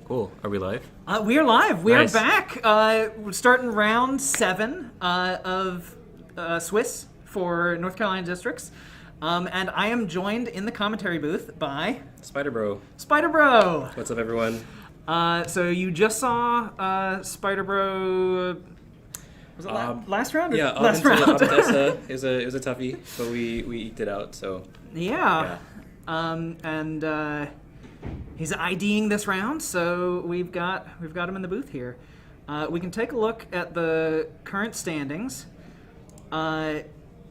Cool. Are we live? We are live. We Nice. are back. We're starting round 7 of Swiss for North Carolina districts. And I am joined in the commentary booth by Spider Bro. Spider Bro. What's up, everyone? So you just saw Spider Bro. Was it last round? Or Yeah, last up round. into Odessa is a toughie, but we eked it out. So Yeah. And he's IDing this round, so we've got him in the booth here. We can take a look at the current standings.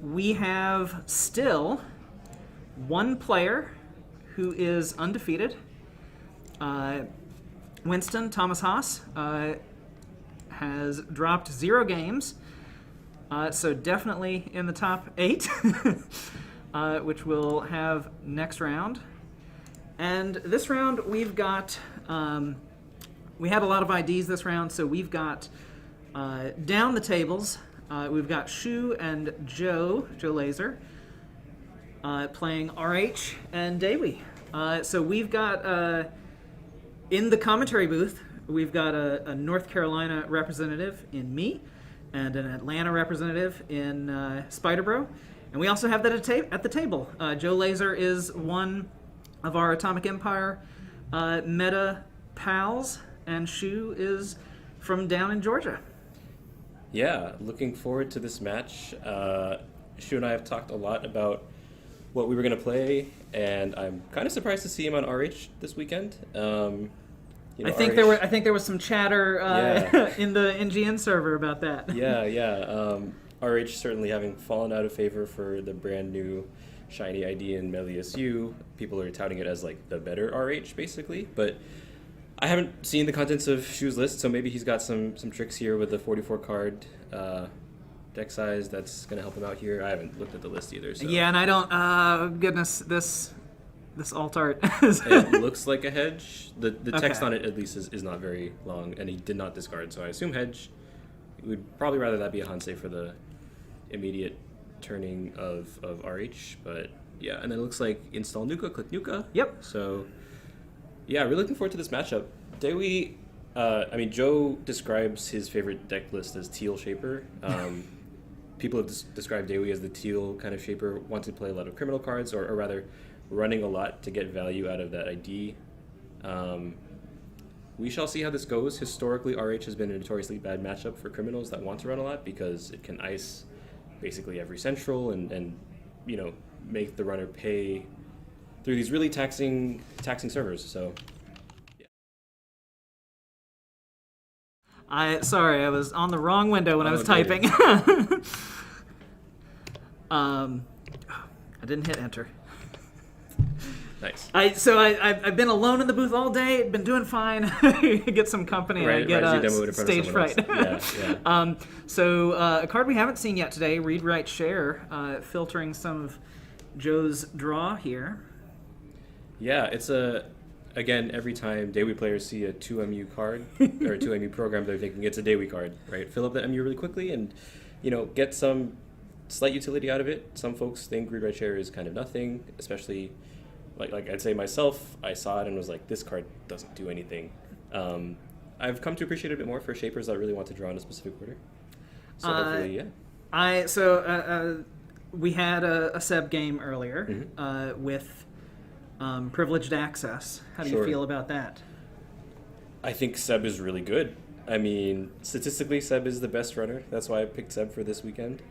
We have still one player who is undefeated. Winston Thomas Haas has dropped 0 games, so definitely in the top 8, which we'll have next round. And this round, we've got, we had a lot of IDs this round, so we've got down the tables, we've got Choux and joelaser, playing RH and Dewi. So we've got, in the commentary booth, we've got a North Carolina representative in me and an Atlanta representative in Spider Bro. And we also have that at the table. joelaser is one of our Atomic Empire meta pals, and Choux is from down in Georgia. yeah, looking forward to this match. Shu and I have talked a lot about what we were going to play, and I'm kind of surprised to see him on RH this weekend. I think there was some chatter in the NGN server about that. Yeah. RH certainly having fallen out of favor for the brand new shiny ID in MeliSU. People are touting it as like the better RH basically, but I haven't seen the contents of Choux' list, so maybe he's got some tricks here with the 44 card deck size that's going to help him out here. I haven't looked at the list either. So. Yeah, and I don't. Goodness, this alt art. It looks like a hedge. The text Okay. on it at least is not very long, and he did not discard, so I assume hedge. We'd probably rather that be a Hansei for the immediate turning of RH, but yeah, and then it looks like install Nuka, click Nuka. Yep. So yeah, really looking forward to this matchup. Dewi, Joe describes his favorite deck list as teal shaper. People have described Dewi as the teal kind of shaper, wants to play a lot of criminal cards, or rather running a lot to get value out of that ID. We shall see how this goes. Historically, RH has been a notoriously bad matchup for criminals that want to run a lot because it can ice basically every central and make the runner pay through these really taxing servers. So I was on the wrong window when I was okay. typing. I didn't hit enter. nice. I've been alone in the booth all day. Been doing fine. Get some company. I get your demo in front of stage someone fright. else. Yeah. So a card we haven't seen yet today. Read, write, share. Filtering some of Joe's draw here. Yeah, it's again, every time Dewi players see a 2MU card or a 2MU program, they're thinking it's a Dewi card, right? Fill up the MU really quickly and, get some slight utility out of it. Some folks think read, write, share is kind of nothing, especially like I'd say myself, I saw it and was like, this card doesn't do anything. I've come to appreciate it a bit more for shapers that really want to draw in a specific order. So hopefully, yeah. We had a Seb game earlier Mm-hmm. with privileged access. How do you feel about that? I think Seb is really good. I mean, statistically, Seb is the best runner. That's why I picked Seb for this weekend.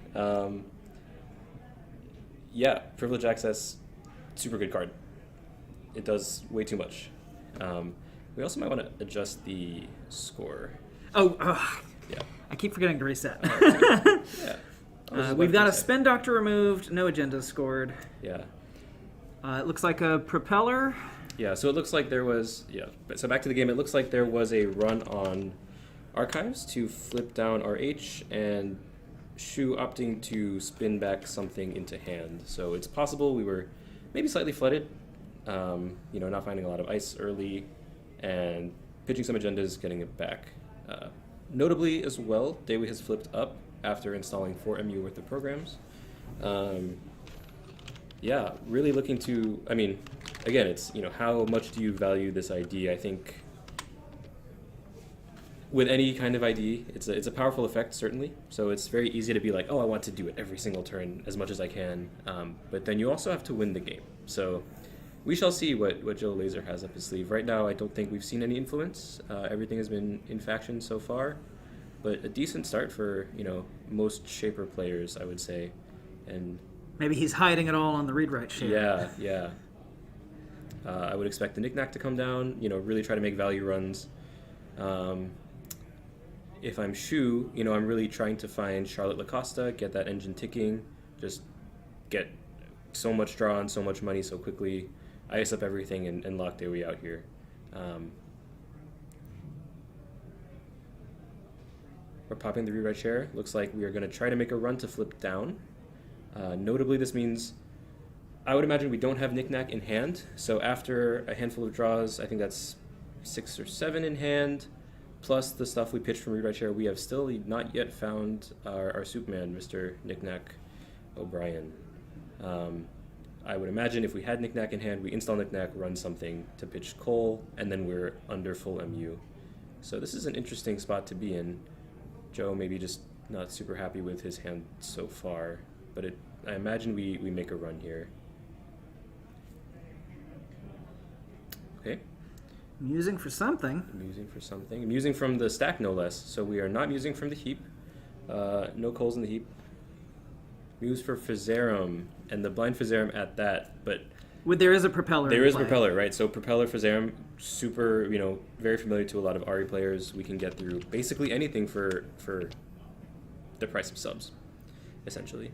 Yeah, privileged access, super good card. It does way too much. We also might want to adjust the score. Yeah. I keep forgetting to reset. Yeah. We've got a spin doctor removed, no agendas scored. Yeah. It looks like a propeller. Yeah, so it looks like there was, so back to the game, it looks like there was a run on archives to flip down RH and Choux opting to spin back something into hand. So it's possible we were maybe slightly flooded, not finding a lot of ice early and pitching some agendas, getting it back. Notably as well, Dewi has flipped up after installing 4MU worth of programs. Yeah, really looking to, again, it's, how much do you value this ID? I think with any kind of ID, it's a powerful effect, certainly. So it's very easy to be like, oh, I want to do it every single turn as much as I can. But then you also have to win the game. So we shall see what joelaser has up his sleeve. Right now, I don't think we've seen any influence. Everything has been in faction so far. But a decent start for, most Shaper players, I would say. And maybe he's hiding it all on the read-write share. Yeah. I would expect the knickknack to come down, really try to make value runs. If I'm Choux, I'm really trying to find Charlotte LaCosta, get that engine ticking, just get so much draw and so much money so quickly, ice up everything, and lock Dewi out here. We're popping the read-write share. Looks like we are going to try to make a run to flip down. Notably, this means I would imagine we don't have knickknack in hand. So after a handful of draws, I think that's 6 or 7 in hand, plus the stuff we pitched from read-write share, we have still not yet found our Superman, Mr. Knickknack O'Brien. I would imagine if we had knickknack in hand, we install knickknack, run something to pitch Cole, and then we're under full MU. So this is an interesting spot to be in. Joe maybe just not super happy with his hand so far, but I imagine we make a run here. Okay. Musing for something. Musing from the stack, no less. So we are not musing from the heap. No Coles in the heap. Muse for Fizerum, and the blind Fizerum at that, but there is a propeller. There is a propeller, right? So propeller Fizerum, super, very familiar to a lot of RE players. We can get through basically anything for the price of subs, essentially.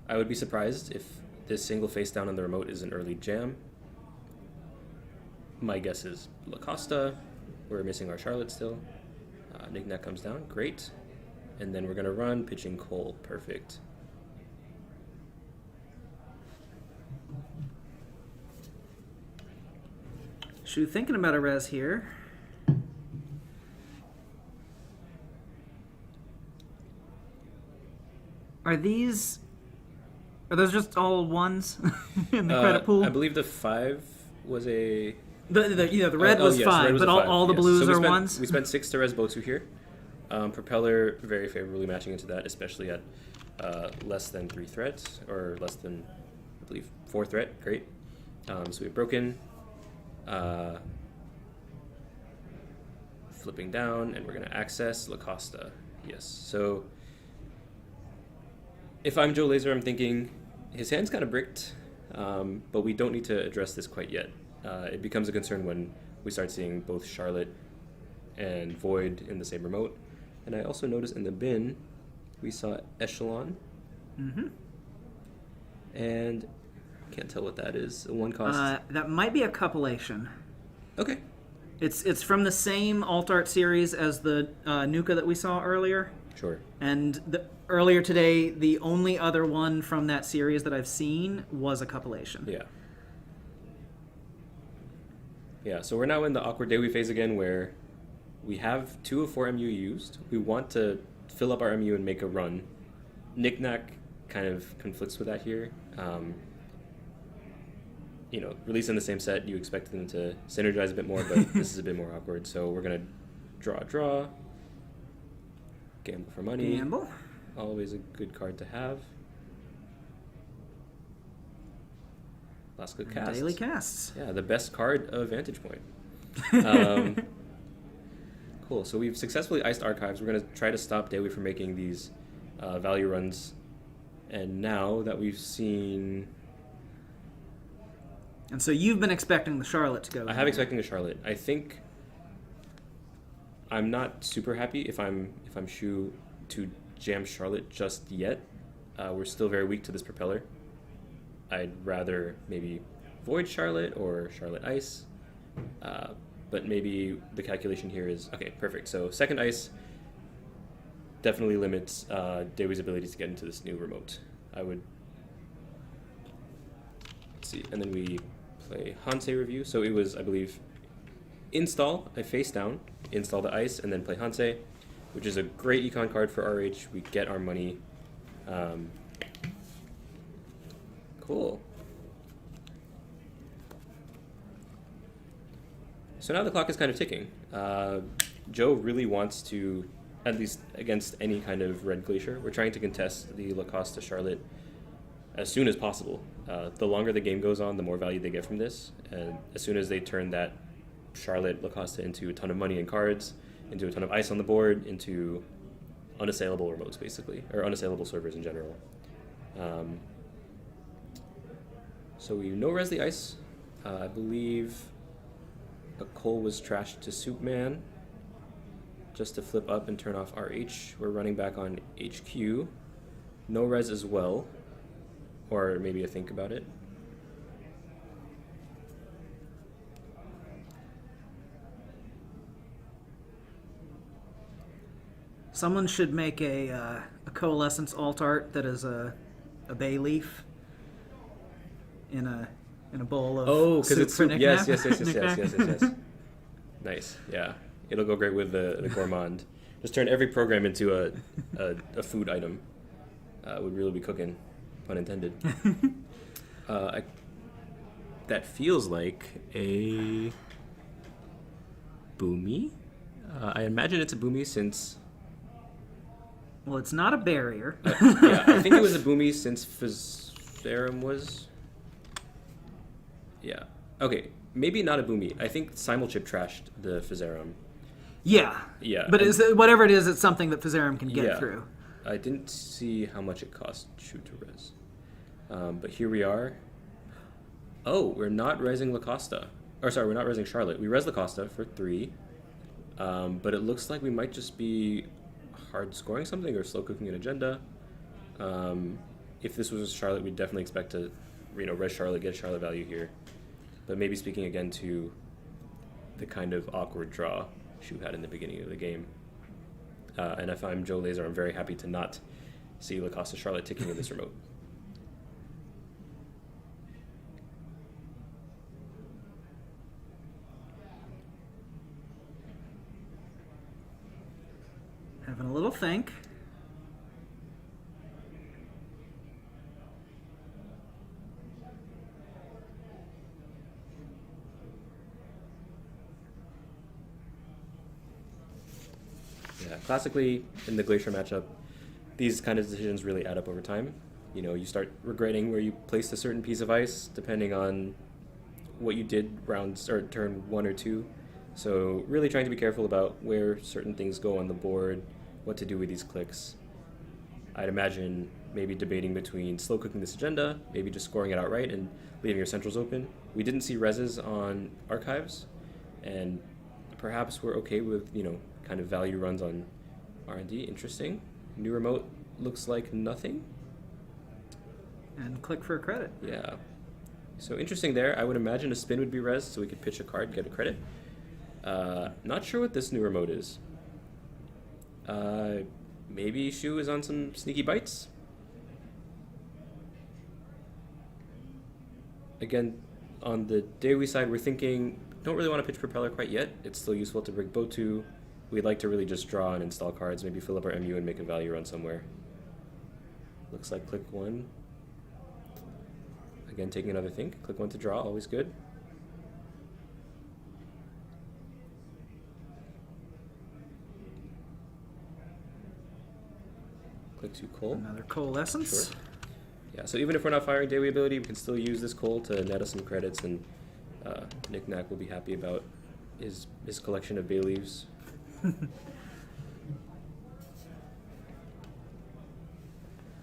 I would be surprised if this single face down on the remote is an early jam. My guess is LaCosta. We're missing our Charlotte still. Knickknack comes down, great. And then we're going to run, pitching Cole, perfect. Choux thinking about a res here. Are those just all ones in the credit pool? I believe the 5 was a... The red was yes, 5, red was but a 5, all the yes. blues So are ones? We spent 6 to res Botu here. Propeller very favorably matching into that, especially at less than 3 threats, or less than, I believe, 4 threat. Great. So we've broken, flipping down, and we're going to access LaCosta. Yes. So if I'm joelaser, I'm thinking his hand's kind of bricked, but we don't need to address this quite yet. It becomes a concern when we start seeing both Charlotte and Void in the same remote. And I also noticed in the bin, we saw Echelon. Mm-hmm. And can't tell what that is. 1 cost. That might be a compilation. Okay. It's from the same alt art series as the Nuka that we saw earlier. Sure. And earlier today, the only other one from that series that I've seen was a compilation. Yeah. Yeah, so we're now in the awkward Dewi phase again, where we have 2 of 4 MU used. We want to fill up our MU and make a run. Knickknack kind of conflicts with that here. Released in the same set, you expect them to synergize a bit more, but this is a bit more awkward. So we're going to draw. Gamble for money. Gamble. Always a good card to have. Last good cast. Daily casts. Yeah, the best card of Vantage Point. Cool. So we've successfully iced archives. We're going to try to stop Dewi from making these value runs. And now that we've seen... And so you've been expecting the Charlotte to go. I have expecting the Charlotte. I think I'm not super happy if I'm Choux to jam Charlotte just yet. We're still very weak to this propeller. I'd rather maybe void Charlotte or Charlotte ice. But maybe the calculation here is... Okay, perfect. So second ice definitely limits Dewi's ability to get into this new remote. I would... Let's see. And then we play Hansei Review. So it was, I believe, install a face down, install the ice, and then play Hansei, which is a great econ card for RH. We get our money. Cool. So now the clock is kind of ticking. Joe really wants to, at least against any kind of red glacier, we're trying to contest the Lacoste Charlotte as soon as possible. The longer the game goes on, the more value they get from this. And as soon as they turn that Charlotte Lacoste into a ton of money and cards, into a ton of ice on the board, into unassailable remotes, basically, or unassailable servers in general. So we no-res the ice. I believe a Cole was trashed to Soup Man just to flip up and turn off RH. We're running back on HQ. No-res as well, or maybe a think about it. Someone should make a coalescence alt art that is a bay leaf in a bowl of because it's for soup. Yes. Knick-Knack. Nice. Yeah, it'll go great with the gourmand. Just turn every program into a food item. Would really be cooking, pun intended. That feels like a boomy. I imagine it's a boomy since. Well, it's not a barrier. Yeah, I think it was a boomy since Fizerum was. Yeah. Okay, maybe not a boomy. I think Simulchip trashed the Fizerum. Yeah. Yeah. But whatever it is, it's something that Fizerum can get through. I didn't see how much it cost Choux to res. But here we are. Oh, we're not resing Lacosta. Or sorry, we're not resing Charlotte. We res Lacosta for 3. But it looks like we might just be hard scoring something or slow cooking an agenda. If this was Charlotte, we'd definitely expect to, res Charlotte, get Charlotte value here. But maybe speaking again to the kind of awkward draw Choux had in the beginning of the game. And if I'm joelaser, I'm very happy to not see Lacoste Charlotte ticking in this remote. Having a little think. Yeah, classically in the Glacier matchup, these kind of decisions really add up over time. You start regretting where you placed a certain piece of ice depending on what you did rounds or turn 1 or 2. So really trying to be careful about where certain things go on the board, what to do with these clicks. I'd imagine maybe debating between slow cooking this agenda, maybe just scoring it outright and leaving your centrals open. We didn't see reses on archives, and perhaps we're okay with, kind of value runs on R&D. Interesting. New remote looks like nothing. And click for a credit. Yeah. So interesting there. I would imagine a spin would be res, so we could pitch a card, get a credit. Not sure what this new remote is. Maybe Choux is on some sneaky bites. Again, on the Dewi side, we're thinking, don't really want to pitch Propeller quite yet. It's still useful to bring Botu. We'd like to really just draw and install cards, maybe fill up our MU and make a value run somewhere. Looks like click 1. Again, taking another think. Click 1 to draw, always good. Click 2 Coal. Another coalescence. Sure. Yeah, so even if we're not firing Dewi ability, we can still use this Coal to net us some credits, and Knick-Knack will be happy about his collection of bay leaves.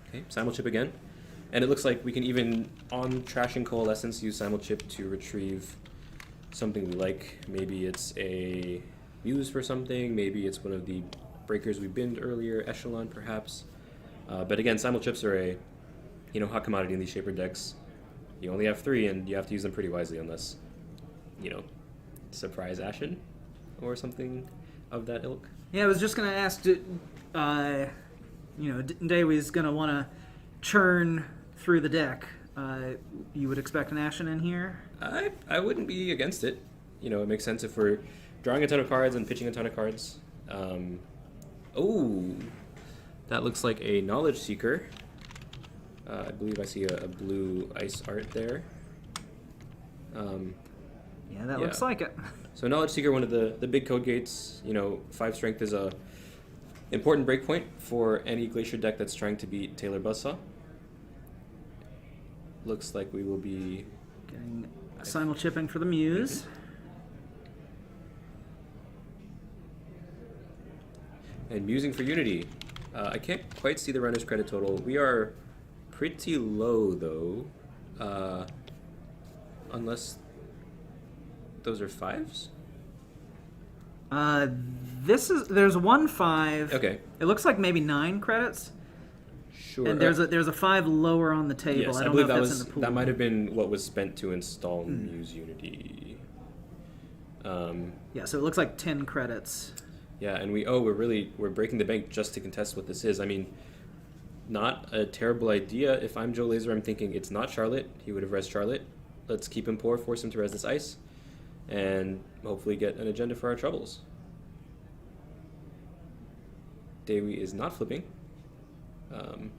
Okay, Simulchip again. And it looks like we can even, on trashing Coalescence, use Simulchip to retrieve something we like. Maybe it's a Muse for something, maybe it's one of the breakers we binned earlier, Echelon perhaps. But again, Simulchips are a hot commodity in these Shaper decks. You only have 3, and you have to use them pretty wisely unless, surprise Ashen or something of that ilk. Yeah, I was just going to ask, Dewi's going to want to churn through the deck. You would expect an Ashen in here? I wouldn't be against it. It makes sense if we're drawing a ton of cards and pitching a ton of cards. Oh, that looks like a Knowledge Seeker. I believe I see a blue ice art there. Yeah, that looks like it. So Knowledge Seeker, one of the big code gates. 5 strength is a important breakpoint for any Glacier deck that's trying to beat Taylor Buzzsaw. Looks like we will be Getting simul-chipping for the Muse. And musing for Unity. I can't quite see the runner's credit total. We are pretty low, though. Unless those are 5s? There's 1 5. Okay. It looks like maybe 9 credits. Sure. And there's a 5 lower on the table. Yes, I I don't believe know if that that's in the pool. that might have been what was spent to install Muse Unity. Yeah, so it looks like 10 credits. Yeah, and we're breaking the bank just to contest what this is. I mean, not a terrible idea. If I'm Joe Laser, I'm thinking it's not Charlotte. He would have res Charlotte. Let's keep him poor, force him to res this ice, and hopefully get an agenda for our troubles. Dewi is not flipping.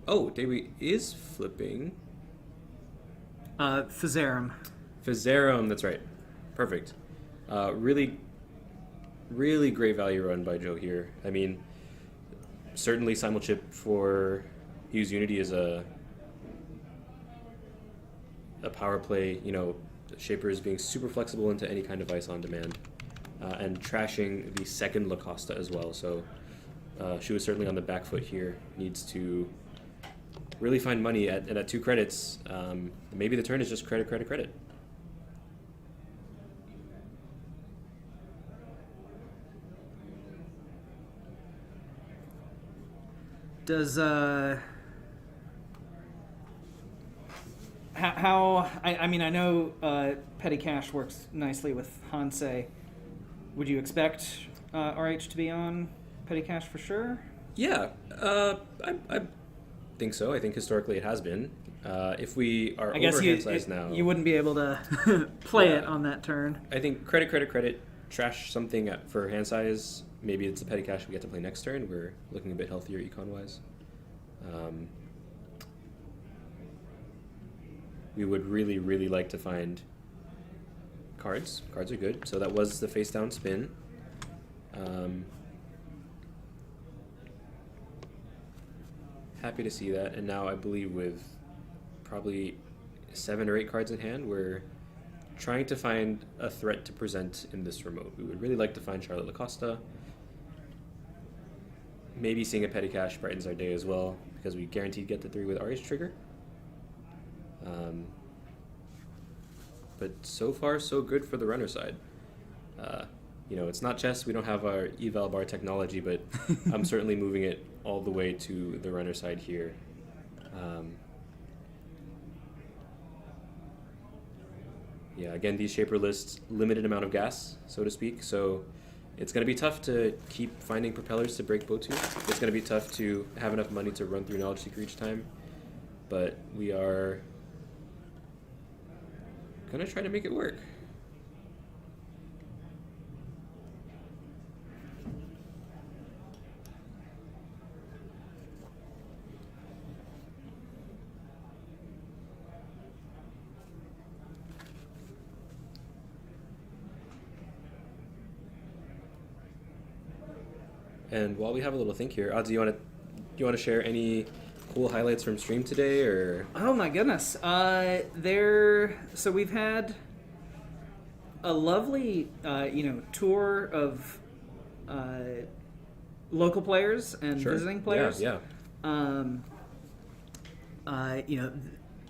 Dewi is flipping. Fizerum. Fizerum, that's right. Perfect. Really great value run by Joe here. I mean, certainly simulchip for Hughes Unity is a power play. Shapers being super flexible into any kind of ice on demand, and trashing the second La Costa as well. So Choux is certainly on the back foot here. Needs to really find money at 2 credits. Maybe the turn is just credit. Does I mean, I know Petty Cash works nicely with Hansei. Would you expect RH to be on Petty Cash for sure? Yeah, I think so. I think historically it has been. If we are overhand size now, you wouldn't be able to play it on that turn. I think credit, trash something for hand size. Maybe it's a Petty Cash we get to play next turn. We're looking a bit healthier econ-wise. We would really like to find cards. Cards are good. So that was the face down spin. Happy to see that. And now I believe with probably 7 or 8 cards in hand, we're trying to find a threat to present in this remote. We would really like to find Charlotte Lacosta. Maybe seeing a Petty Cash brightens our day as well, because we guaranteed get the 3 with RH trigger. But so far, so good for the runner side. It's not chess. We don't have our eval bar technology, but I'm certainly moving it all the way to the runner side here. Again, these shaper lists, limited amount of gas, so to speak, so it's going to be tough to keep finding propellers to break Botu. It's going to be tough to have enough money to run through Knowledge Seeker each time, but we are going to try to make it work. And while we have a little think here, Odds, do you want to share any cool highlights from stream today, or? Oh my goodness! So we've had a lovely, tour of local players and visiting players. Yeah.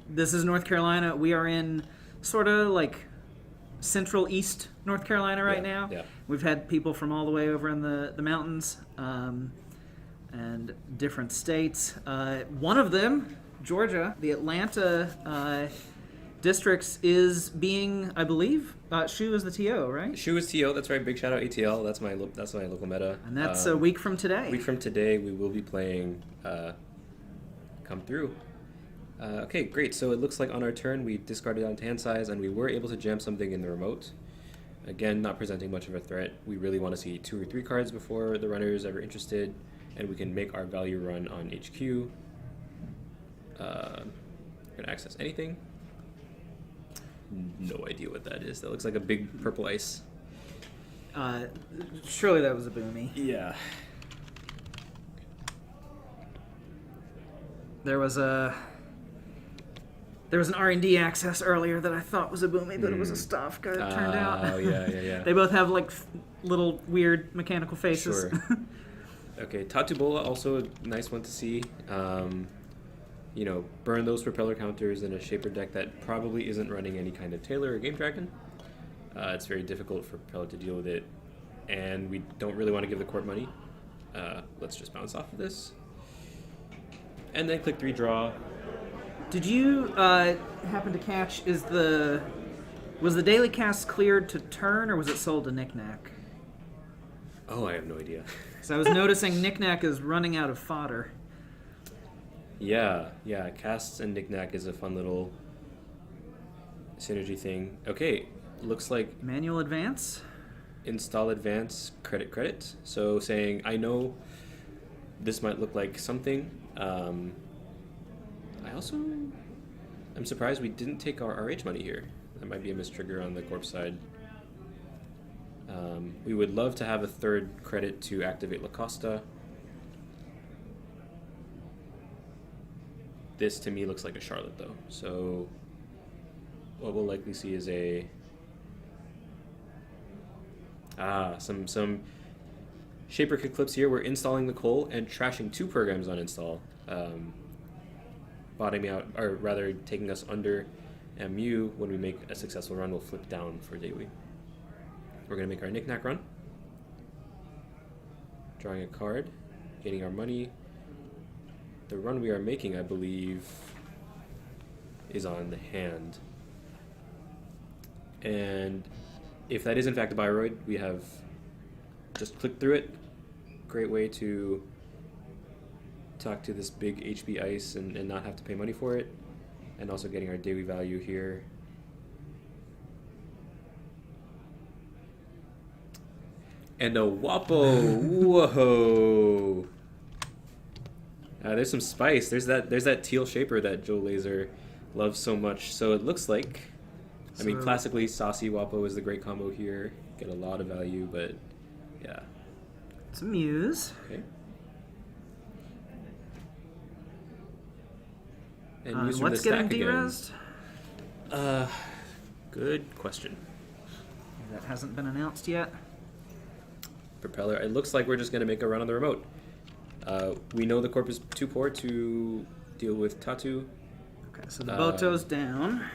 This is North Carolina. We are in sort of like central east North Carolina right now. Yeah. We've had people from all the way over in the mountains and different states. One of them, Georgia, the Atlanta districts is being, I believe, Choux is the TO, right? Choux is TO. That's right. Big shout out ATL. That's my local meta. And that's a week from today. A week from today, we will be playing Come Through. Okay, great. So it looks like on our turn, we discarded down to hand size, and we were able to jam something in the remote. Again, not presenting much of a threat. We really want to see 2 or 3 cards before the runner is ever interested, and we can make our value run on HQ. We're going to access anything. no idea what that is. That looks like a big purple ice. Surely that was a boomy. Yeah. There was an R&D access earlier that I thought was a boomy, but it was a stuff. It turned out. Oh yeah. They both have like little weird mechanical faces. Sure. Okay, Tatubola, also a nice one to see. Burn those propeller counters in a Shaper deck that probably isn't running any kind of Tailor or Game Dragon. It's very difficult for Propeller to deal with it, and we don't really want to give the court money. Let's just bounce off of this. And then click 3 draw. Did you happen to catch, was the daily cast cleared to turn, or was it sold to Knick-Knack? Oh, I have no idea. So I was noticing Knick-Knack is running out of fodder. Yeah, casts and Knick-Knack is a fun little synergy thing. Okay, looks like Manual advance? install advance credit. So saying, I know this might look like something. I'm surprised we didn't take our RH money here. That might be a mistrigger on the corp side. We would love to have a third credit to activate La Costa. This to me looks like a Charlotte though. So what we'll likely see is some Shaper kick clips here. We're installing the Cole and trashing 2 programs on install. Bottoming out, or rather taking us under MU. When we make a successful run, we'll flip down for Dewi. We're going to make our Knick-Knack run. Drawing a card, getting our money. The run we are making, I believe, is on the hand. And if that is in fact a Bioroid, we have just clicked through it. Great way to talk to this big HB ice and not have to pay money for it. And also getting our Dewi value here. And a Wapo! Whoa! There's some spice. There's that teal Shaper that joelaser loves so much. So it looks like, I mean, classically, Saucy Wapo is the great combo here. Get a lot of value, but yeah. It's a Muse. Okay. And Muse from what's the stack getting again. derezzed? Good question. That hasn't been announced yet. Propeller. It looks like we're just going to make a run on the remote. We know the corp is too poor to deal with Tatu. Okay, so the Boto's down.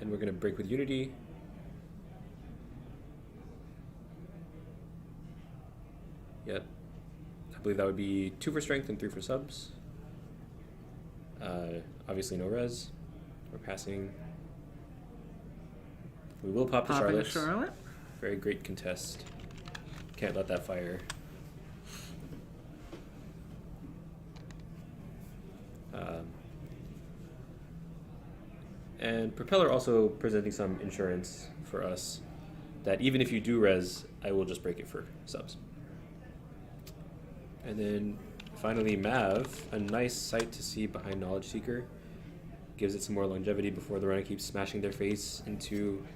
And we're going to break with Unity. Yep. I believe that would be 2 for strength and 3 for subs. Obviously no res. We're passing. We will pop the Popping Charlotte. a Charlotte. Very great contest. Can't let that fire. And Propeller also presenting some insurance for us that even if you do res, I will just break it for subs. And then finally Mav, a nice sight to see behind Knowledge Seeker. Gives it some more longevity before the runner keeps smashing their face into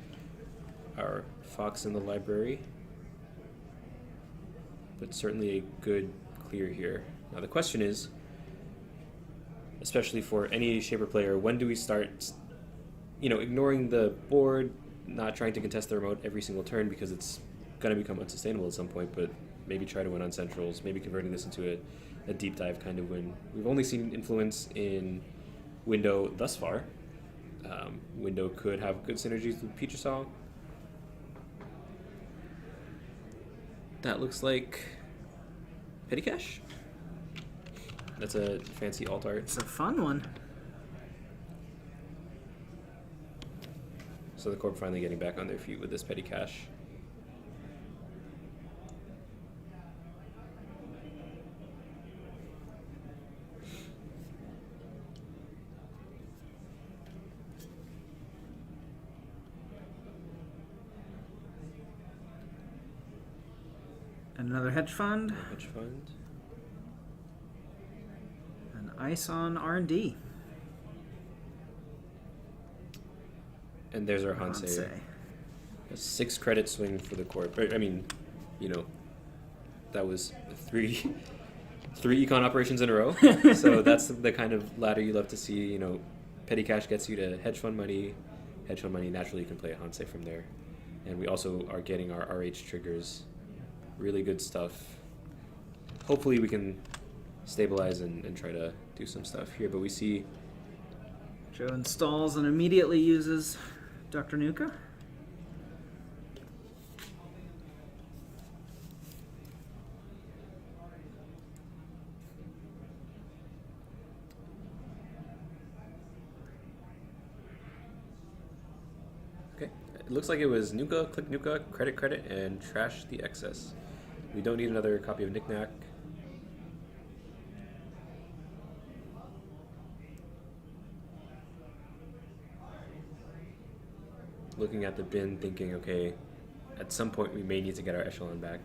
our Fox in the library. But certainly a good clear here. Now the question is, especially for any Shaper player, when do we start, ignoring the board, not trying to contest the remote every single turn because it's going to become unsustainable at some point, but maybe try to win on centrals, maybe converting this into a deep dive kind of win. We've only seen influence in Window thus far. Window could have good synergies with Petrosol. That looks like Petty Cash. That's a fancy alt art. It's a fun one. So the corp finally getting back on their feet with this Petty Cash. Another hedge fund. Hedge fund. An ice on R&D. And there's our Hansei. A 6 credit swing for the corp. I mean, you know, that was three econ operations in a row. So that's the kind of ladder you love to see. You know, petty cash gets you to hedge fund money. Hedge fund money, naturally you can play a Hansei from there. And we also are getting our RH triggers. Really good stuff. Hopefully we can stabilize and try to do some stuff here. But we see Joe installs and immediately uses Dr. Nuka. Okay, it looks like it was Nuka, click Nuka, credit, and trash the excess. We don't need another copy of Knick-Knack. Looking at the bin, thinking, okay, at some point we may need to get our echelon back.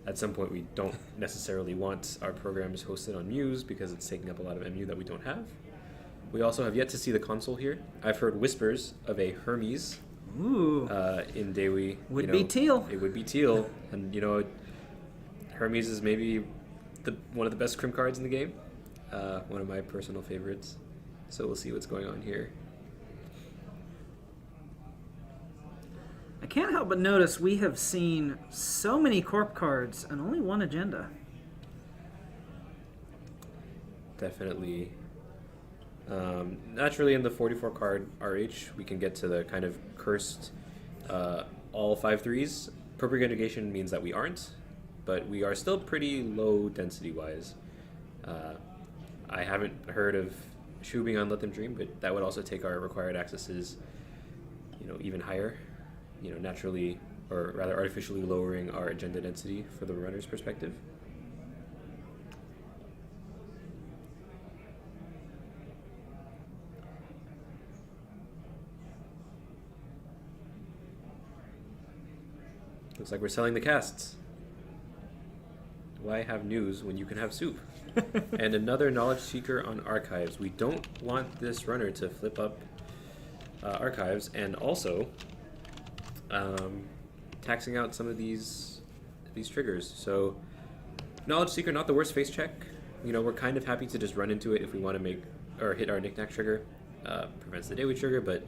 At some point we don't necessarily want our programs hosted on Muse because it's taking up a lot of MU that we don't have. We also have yet to see the console here. I've heard whispers of a Hermes. Ooh. In Dewi. Would be teal. It would be teal. And, you know, Hermes is maybe one of the best crim cards in the game. One of my personal favorites. So we'll see what's going on here. I can't help but notice we have seen so many corp cards and only one agenda. Definitely. Naturally, in the 44 card RH, we can get to the kind of cursed all 5/3s. Appropriate negation means that we aren't, but we are still pretty low density wise. I haven't heard of Choux being on Let Them Dream, but that would also take our required accesses, you know, even higher. You know, naturally, or rather artificially lowering our agenda density for the runner's perspective. Looks like we're selling the casts. Why have news when you can have soup? And another knowledge seeker on archives. We don't want this runner to flip up archives, and also taxing out some of these triggers. So knowledge seeker, not the worst face check. You know, we're kind of happy to just run into it if we want to make or hit our Knick-Knack trigger. Prevents the Dewi trigger, but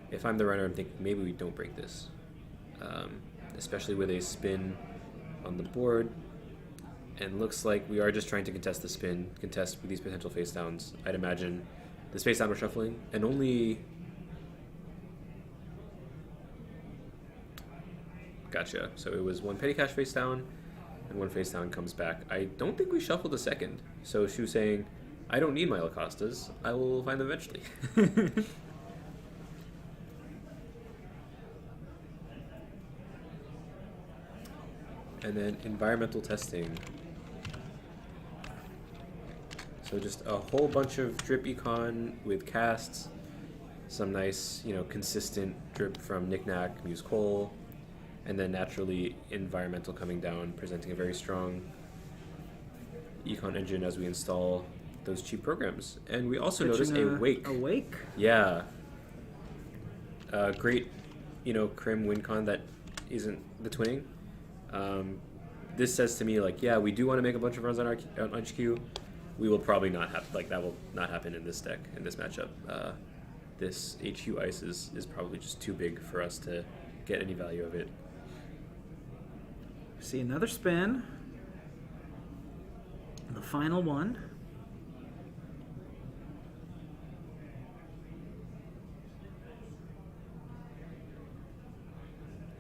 if I'm the runner, I'm thinking maybe we don't break this. Especially with a spin on the board. And looks like we are just trying to contest the spin, contest with these potential face downs. I'd imagine this face down we're shuffling, and only... Gotcha. So it was one petty cash face down, and one face down comes back. I don't think we shuffled a second. So she was saying, I don't need my Lacostas. I will find them eventually. And then environmental testing. So just a whole bunch of drip econ with casts, some nice, you know, consistent drip from Knick-Knack, Muse Cole, and then naturally environmental coming down, presenting a very strong econ engine as we install those cheap programs. And we also notice a wake. A wake? Yeah. Great, you know, crim WinCon that isn't the twinning. This says to me, like, yeah, we do want to make a bunch of runs on HQ. We will probably not have, like, that will not happen in this deck, in this matchup. This HQ ice is probably just too big for us to get any value of it. See another spin. The final one.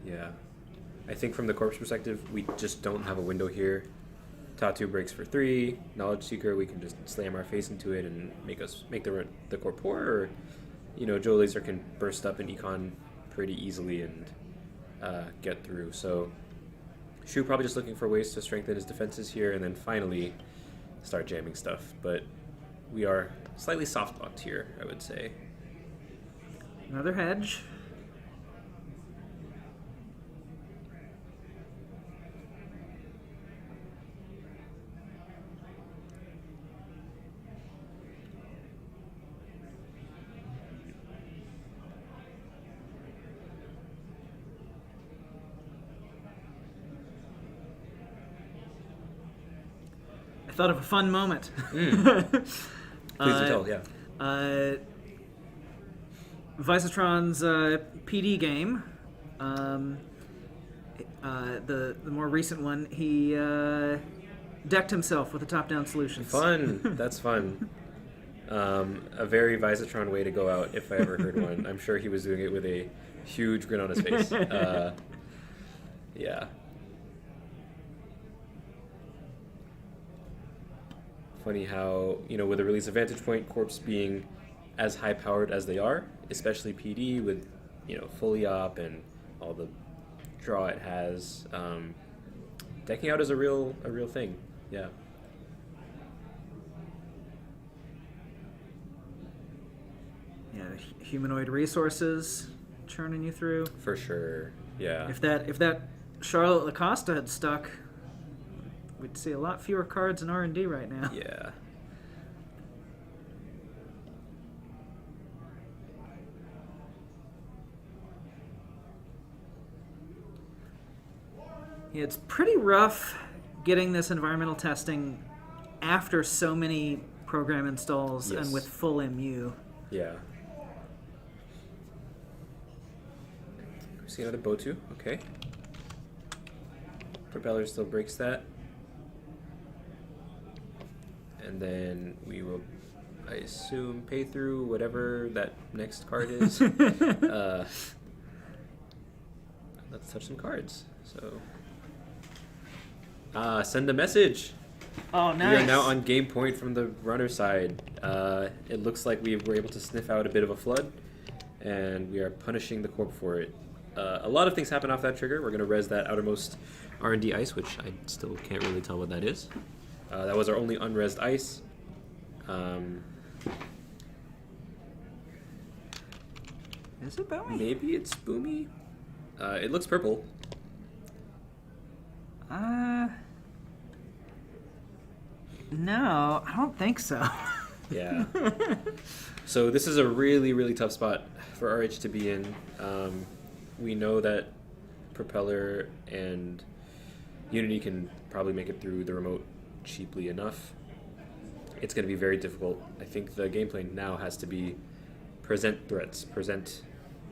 Yeah. I think from the corpse perspective, we just don't have a window here. Tattoo breaks for 3. Knowledge Seeker, we can just slam our face into it and make the corp poor. Or, you know, joelaser can burst up an econ pretty easily and get through. So Choux probably just looking for ways to strengthen his defenses here, and then finally start jamming stuff. But we are slightly soft locked here, I would say. Another hedge. thought of a fun moment. Please do tell, yeah. Visitron's PD game, the more recent one, he decked himself with a top-down solution. Fun. That's fun. A very Visitron way to go out, if I ever heard one. I'm sure he was doing it with a huge grin on his face. Yeah. Funny how, with the release of Vantage Point, Corps being as high-powered as they are, especially PD with, fully op and all the draw it has, decking out is a real thing. Yeah. Yeah, humanoid resources churning you through. For sure. Yeah. If that Charlotte Lacosta had stuck, we'd see a lot fewer cards in R&D right now. Yeah. Yeah, it's pretty rough getting this environmental testing after so many program installs Yes. and with full MU. Yeah. See another Botu. Okay. Propeller still breaks that. And then we will, I assume, pay through whatever that next card is. Let's touch some cards. So, send a message. Oh, nice. We are now on game point from the runner side. It looks like we were able to sniff out a bit of a flood, and we are punishing the Corp for it. A lot of things happen off that trigger. We're going to res that outermost R&D ice, which I still can't really tell what that is. That was our only unresed ice. Is it Bowie? Maybe it's Boomy. It looks purple. No, I don't think so. Yeah. So this is a really, really tough spot for RH to be in. We know that Propeller and Unity can probably make it through the remote cheaply enough. It's going to be very difficult. I think the gameplay now has to be present threats, present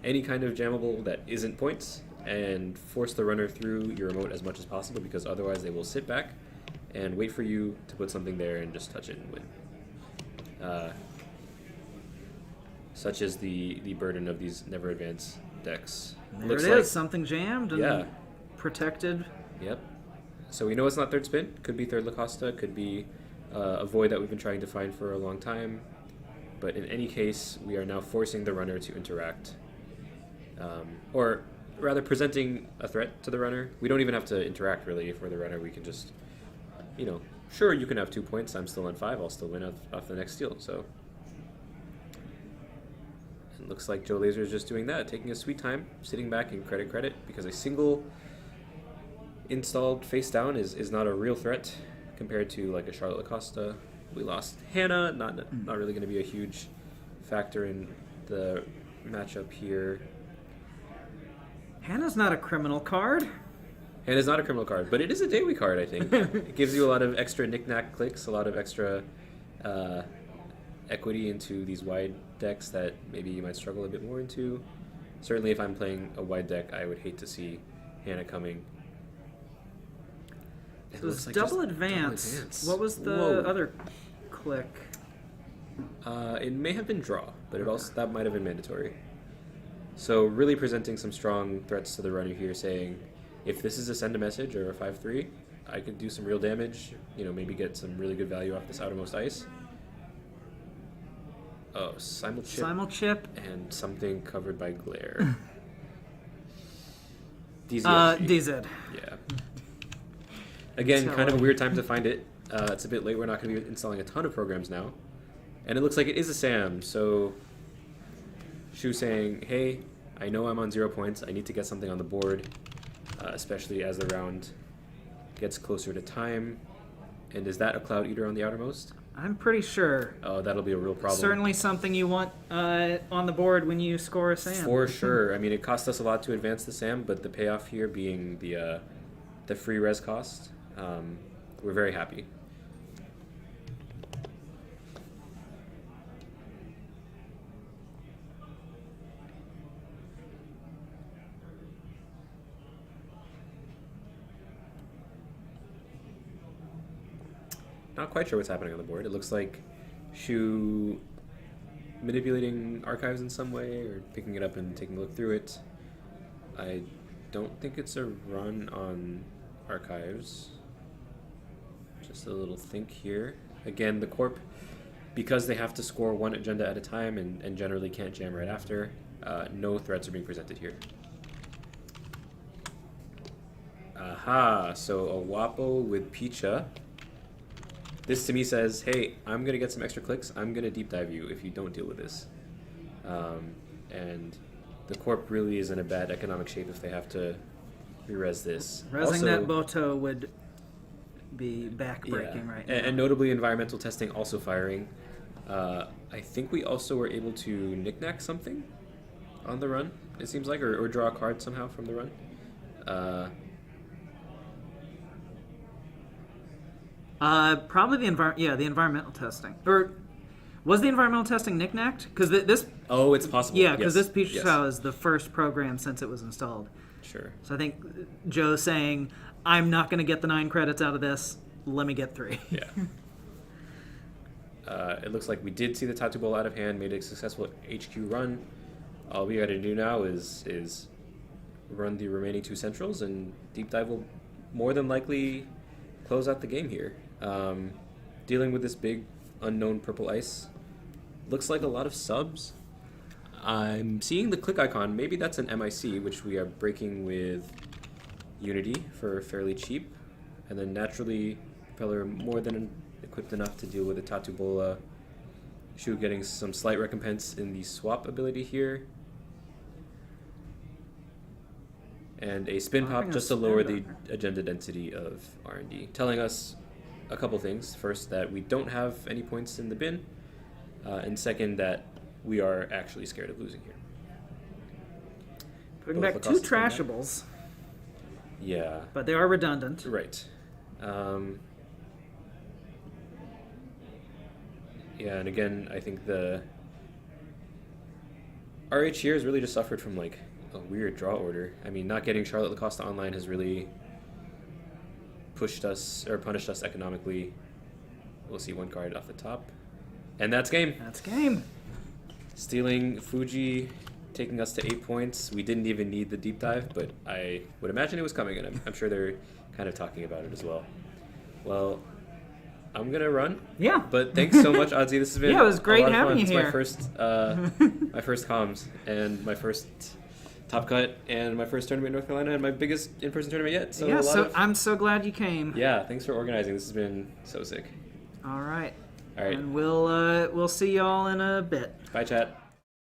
any kind of jammable that isn't points, and force the runner through your remote as much as possible, because otherwise they will sit back and wait for you to put something there and just touch it and win. Such is the burden of these never advance decks. There Looks it is, like, something jammed and yeah. protected. Yep. So we know it's not third spin. Could be third Lacosta. Could be a void that we've been trying to find for a long time. But in any case, we are now forcing the runner to interact. Or rather, presenting a threat to the runner. We don't even have to interact, really. If we're the runner, we can just, sure, you can have 2 points. I'm still on 5. I'll still win off the next steal. So it looks like joelaser is just doing that, taking a sweet time, sitting back and credit, because a single installed face down is not a real threat compared to like a Charlotte Lacosta. We lost Hannah, not really going to be a huge factor in the matchup here. Hannah's not a criminal card. Hannah's not a criminal card, but it is a Dewi card, I think. It gives you a lot of extra knick-knack clicks, a lot of extra equity into these wide decks that maybe you might struggle a bit more into. Certainly if I'm playing a wide deck, I would hate to see Hannah coming. It was like double advance. What was the other click? It may have been draw, but that might have been mandatory. So really presenting some strong threats to the runner here, saying, if this is a send a message or a 5/3, I could do some real damage, maybe get some really good value off this outermost ice. Oh, Simulchip. And something covered by glare. DZ. Yeah. Again, kind of a weird time to find it. It's a bit late. We're not going to be installing a ton of programs now. And it looks like it is a SAM, so Choux saying, hey, I know I'm on 0 points. I need to get something on the board, especially as the round gets closer to time. And is that a Cloud Eater on the outermost? I'm pretty sure. Oh, that'll be a real problem. Certainly something you want on the board when you score a SAM. For sure. I mean, it cost us a lot to advance the SAM, but the payoff here being the free res cost, we're very happy. not quite sure what's happening on the board. It looks like Choux manipulating archives in some way, or picking it up and taking a look through it. I don't think it's a run on archives. Just a little think here. Again, the Corp, because they have to score one agenda at a time and generally can't jam right after, no threats are being presented here. Aha, so a Wapo with Picha. This to me says, hey, I'm going to get some extra clicks. I'm going to deep dive you if you don't deal with this. And the Corp really is in a bad economic shape if they have to re-res this. Resing that Boto would be back-breaking right now. And notably, environmental testing also firing. I think we also were able to knick-knack something on the run, it seems like, or draw a card somehow from the run. Probably the environmental testing. Or was the environmental testing knick-knacked? Because this... Oh, it's possible. Yeah, because this Peach Chow is the first program since it was installed. Sure. So I think Joe's saying, I'm not going to get the 9 credits out of this. Let me get 3. Yeah. It looks like we did see the Tattoo Bowl out of hand, made a successful HQ run. All we got to do now is run the remaining 2 centrals, and Deep Dive will more than likely close out the game here. Dealing with this big unknown purple ice. Looks like a lot of subs. I'm seeing the click icon. Maybe that's an MIC, which we are breaking with Unity for fairly cheap. And then naturally, Propeller more than equipped enough to deal with a Tattoo Bola. Choux getting some slight recompense in the swap ability here. And a spin pop just to lower the agenda density of R&D. Telling us a couple things. First, that we don't have any points in the bin. And second, that we are actually scared of losing here. Putting back 2 trashables. Yeah. But they are redundant. Right. Yeah, and again, I think the RH here has really just suffered from like a weird draw order. I mean, not getting Charlotte Lacosta online has really pushed us or punished us economically. We'll see 1 card off the top. And that's game. That's game. Stealing Fuji, taking us to 8 points. We didn't even need the deep dive, but I would imagine it was coming, and I'm sure they're kind of talking about it as well. Well, I'm gonna run. Yeah. But thanks so much, Oddsy. This has been it was great having you it's here. my first, my first comms and my first Top Cut and my first tournament in North Carolina and my biggest in-person tournament yet. So yeah. I'm so glad you came. Yeah. Thanks for organizing. This has been so sick. All right. All right. And we'll see y'all in a bit. Bye, chat.